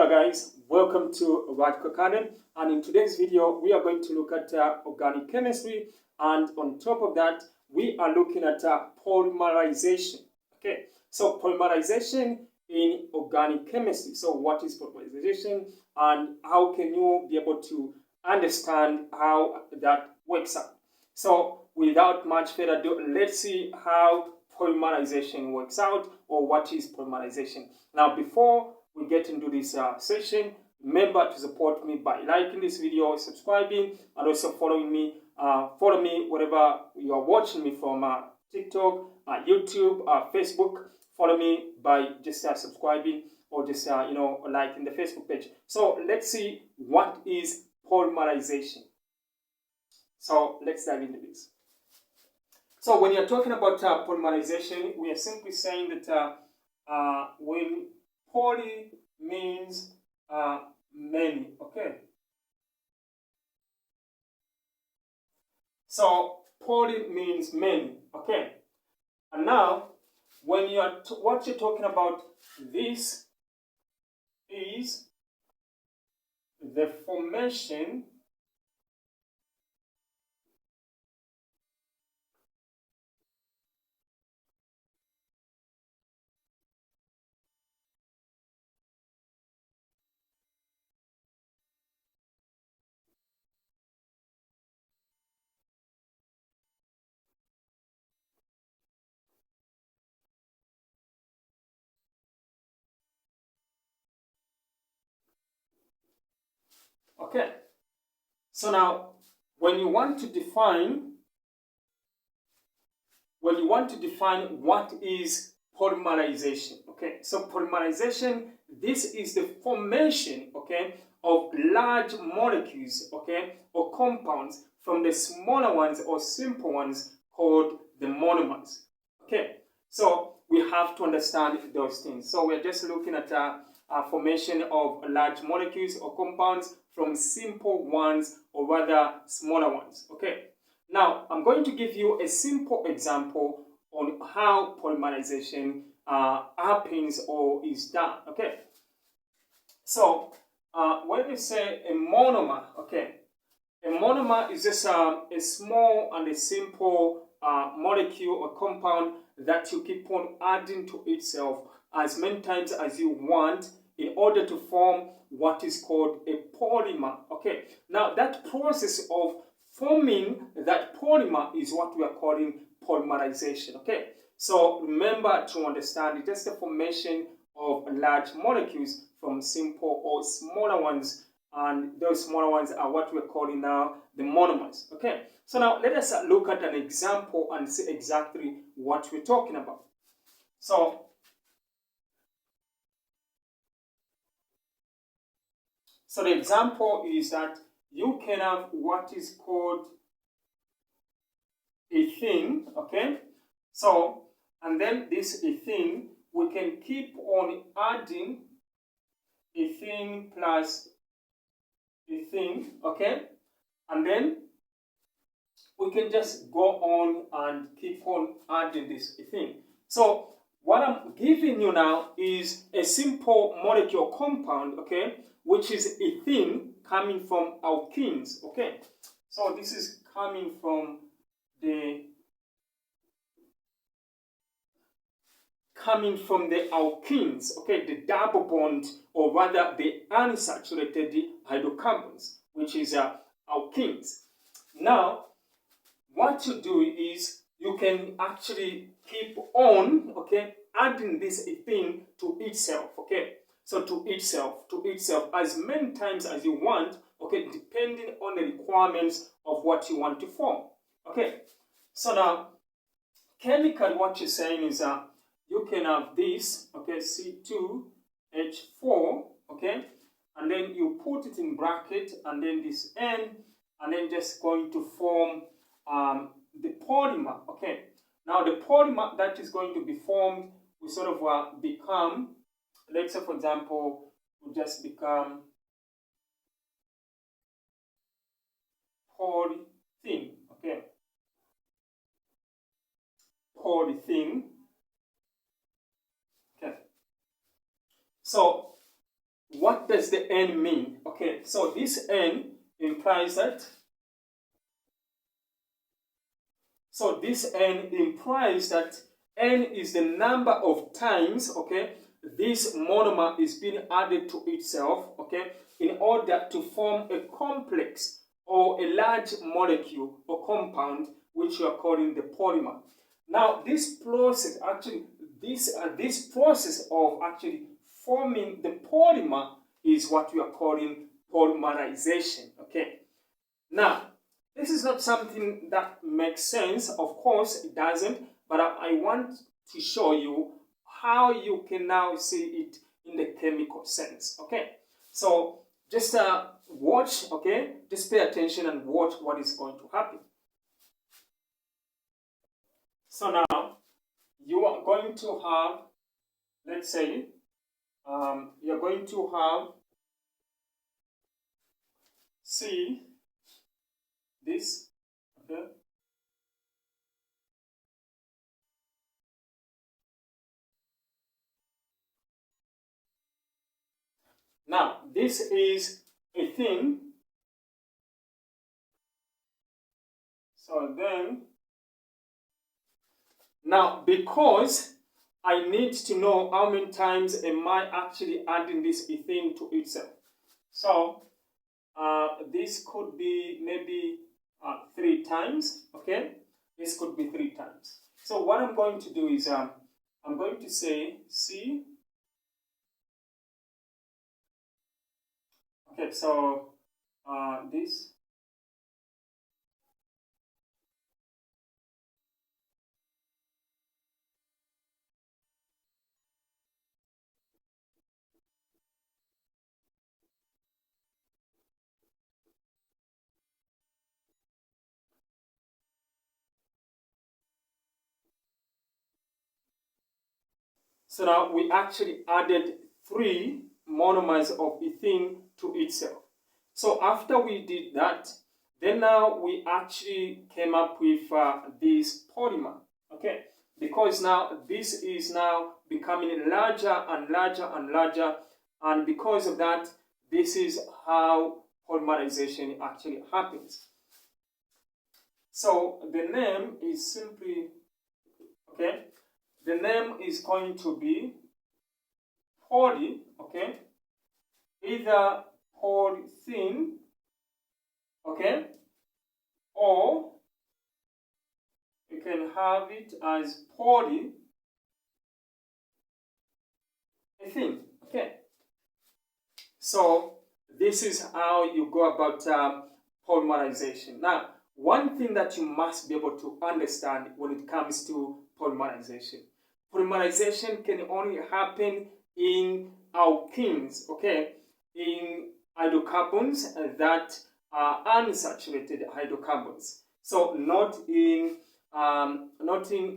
Hello guys, welcome to Radical Academy, and in today's video we are going to look at organic chemistry, and on top of that we are looking at polymerization. Okay, so polymerization in organic chemistry. So what is polymerization and how can you be able to understand how that works out? So without much further ado, let's see how polymerization works out, or what is polymerization. Now before we get into this session, remember to support me by liking this video, subscribing, and also following me. Follow me wherever you are watching me from, TikTok, YouTube, Facebook. Follow me by just subscribing or just liking the Facebook page. So let's see what is polymerization. So let's dive into this. So when you're talking about polymerization, we are simply saying that when poly means many, okay? So poly means many, okay? And now, when you are what you're talking about, this is the formation okay. So now, when you want to define what is polymerization, okay? So polymerization, this is the formation, okay, of large molecules, okay, or compounds from the smaller ones or simple ones called the monomers, okay? So we have to understand those things. So we're just looking at a formation of large molecules or compounds from simple ones, or rather smaller ones, okay? Now, I'm going to give you a simple example on how polymerization happens or is done, okay? So, when we say a monomer, okay, a monomer is just a small and a simple molecule or compound that you keep on adding to itself as many times as you want in order to form what is called a polymer, okay? Now, that process of forming that polymer is what we are calling polymerization, okay? So remember to understand it is the formation of large molecules from simple or smaller ones, and those smaller ones are what we're calling now the monomers, okay? So now let us look at an example and see exactly what we're talking about. So the example is that you can have what is called ethene, okay? So, and then this ethene, we can keep on adding ethene plus ethene, okay? And then we can just go on and keep on adding this ethene. So what I'm giving you now is a simple molecule compound, okay, which is ethene coming from alkenes, okay? So this is coming from the alkenes, okay, the double bond, or rather the unsaturated hydrocarbons, which is alkenes. Now, what you do is you can actually keep on, okay, adding this ethene to itself, okay? So to itself as many times as you want, okay, depending on the requirements of what you want to form, okay? So now, chemically, what you're saying is you can have this, okay, C2H4, okay, and then you put it in bracket, and then this N, and then just going to form the polymer, okay. Now the polymer that is going to be formed will sort of become, let's say for example, will just become polythene, okay. Polythene, okay. So what what does the N mean? Okay, so this N implies that. So this N implies that N is the number of times, okay, this monomer is being added to itself, okay, in order to form a complex or a large molecule or compound, which we are calling the polymer. Now, this process actually, this process of actually forming the polymer is what we are calling polymerization. Okay. Now, this is not something that makes sense. Of course, it doesn't. But I want to show you how you can now see it in the chemical sense. Okay. So just watch. Okay. Just pay attention and watch what is going to happen. So now you are going to have, let's say, you're going to have C, this, okay. Now, this is Ethene. So then, now because I need to know how many times am I actually adding this ethene to itself. So this could be maybe 3 times, okay? This could be 3 times. So what I'm going to do is I'm going to say C. Okay, so this. So now we actually added 3 monomers of ethene to itself. So after we did that, then now we actually came up with this polymer, okay? Because now this is now becoming larger and larger and larger, and because of that, this is how polymerization actually happens. So the name is simply, okay, the name is going to be poly, okay, either polythene, okay, or you can have it as polyethene, okay. So this is how you go about polymerization. Now, one thing that you must be able to understand when it comes to polymerization. Polymerization can only happen in alkenes, okay, in hydrocarbons that are unsaturated hydrocarbons. So not in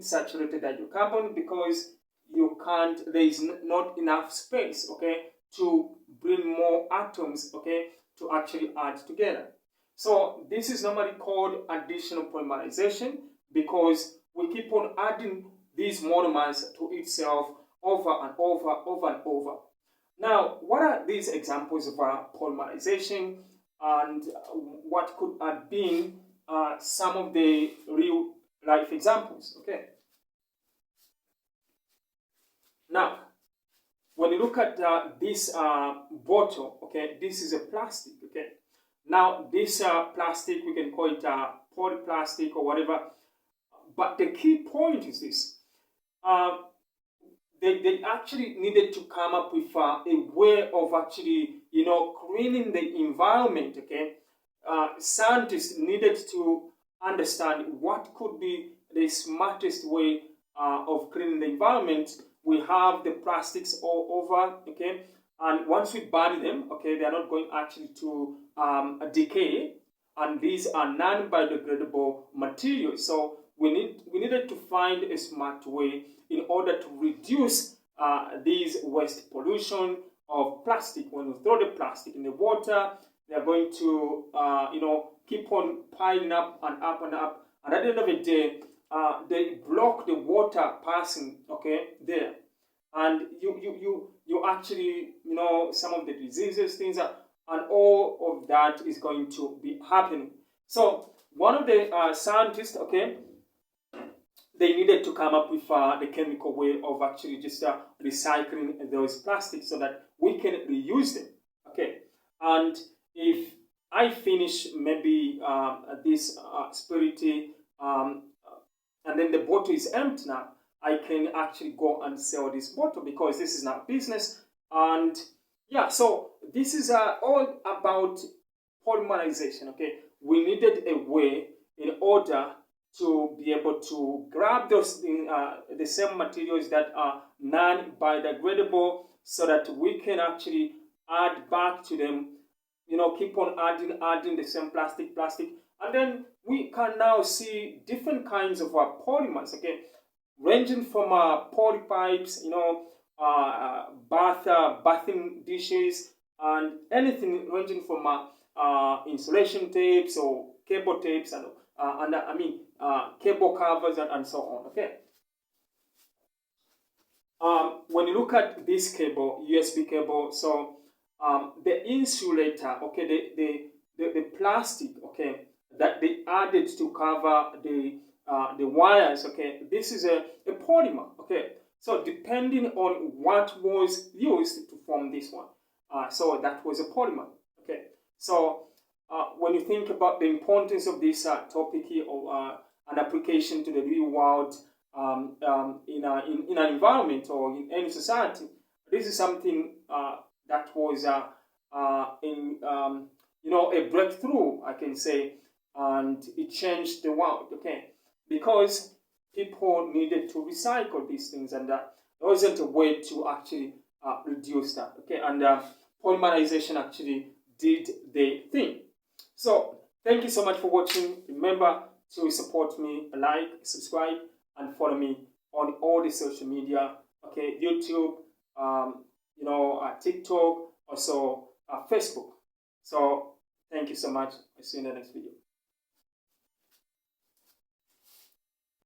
saturated hydrocarbon, because you can't. There is not enough space, okay, to bring more atoms, okay, to actually add together. So this is normally called additional polymerization, because we keep on adding these monomers to itself over and over. Now, what are these examples of polymerization, and what could have been some of the real life examples? Okay. Now, when you look at this bottle, okay, this is a plastic, okay. Now, this plastic, we can call it polyplastic or whatever. But the key point is this. They actually needed to come up with a way of actually, cleaning the environment, okay. Scientists needed to understand what could be the smartest way of cleaning the environment. We have the plastics all over, okay, and once we bury them, okay, they are not going actually to decay, and these are non-biodegradable materials. So we needed to find a smart way in order to reduce these waste pollution of plastic. When we throw the plastic in the water, they are going to keep on piling up and up and up, and at the end of the day, they block the water passing, okay, there, and you actually, some of the diseases, things are, and all of that is going to be happening. So one of the scientists, okay, they needed to come up with the chemical way of actually just recycling those plastics so that we can reuse them. Okay, and if I finish maybe this spirity, and then the bottle is empty now, I can actually go and sell this bottle because this is not business. And yeah, so this is all about polymerization. Okay, we needed a way in order to be able to grab those the same materials that are non-biodegradable so that we can actually add back to them, keep on adding the same plastic, and then we can now see different kinds of polymers, okay, ranging from polypipes, bathing dishes, and anything ranging from insulation tapes or cable tapes and cable covers and so on. Okay. When you look at this cable, USB cable, so the insulator, okay, the plastic, okay, that they added to cover the wires, okay, this is a polymer, okay. So depending on what was used to form this one, so that was a polymer, okay. So when you think about the importance of this topic here, or an application to the real world in an environment or in any society, this is something that was a breakthrough, I can say, and it changed the world, okay, because people needed to recycle these things, and there wasn't a way to actually reduce that, okay, and polymerization actually did the thing. So thank you so much for watching. Remember to support me, like, subscribe, and follow me on all the social media, okay, YouTube, TikTok, also Facebook. So thank you so much. I'll see you in the next video.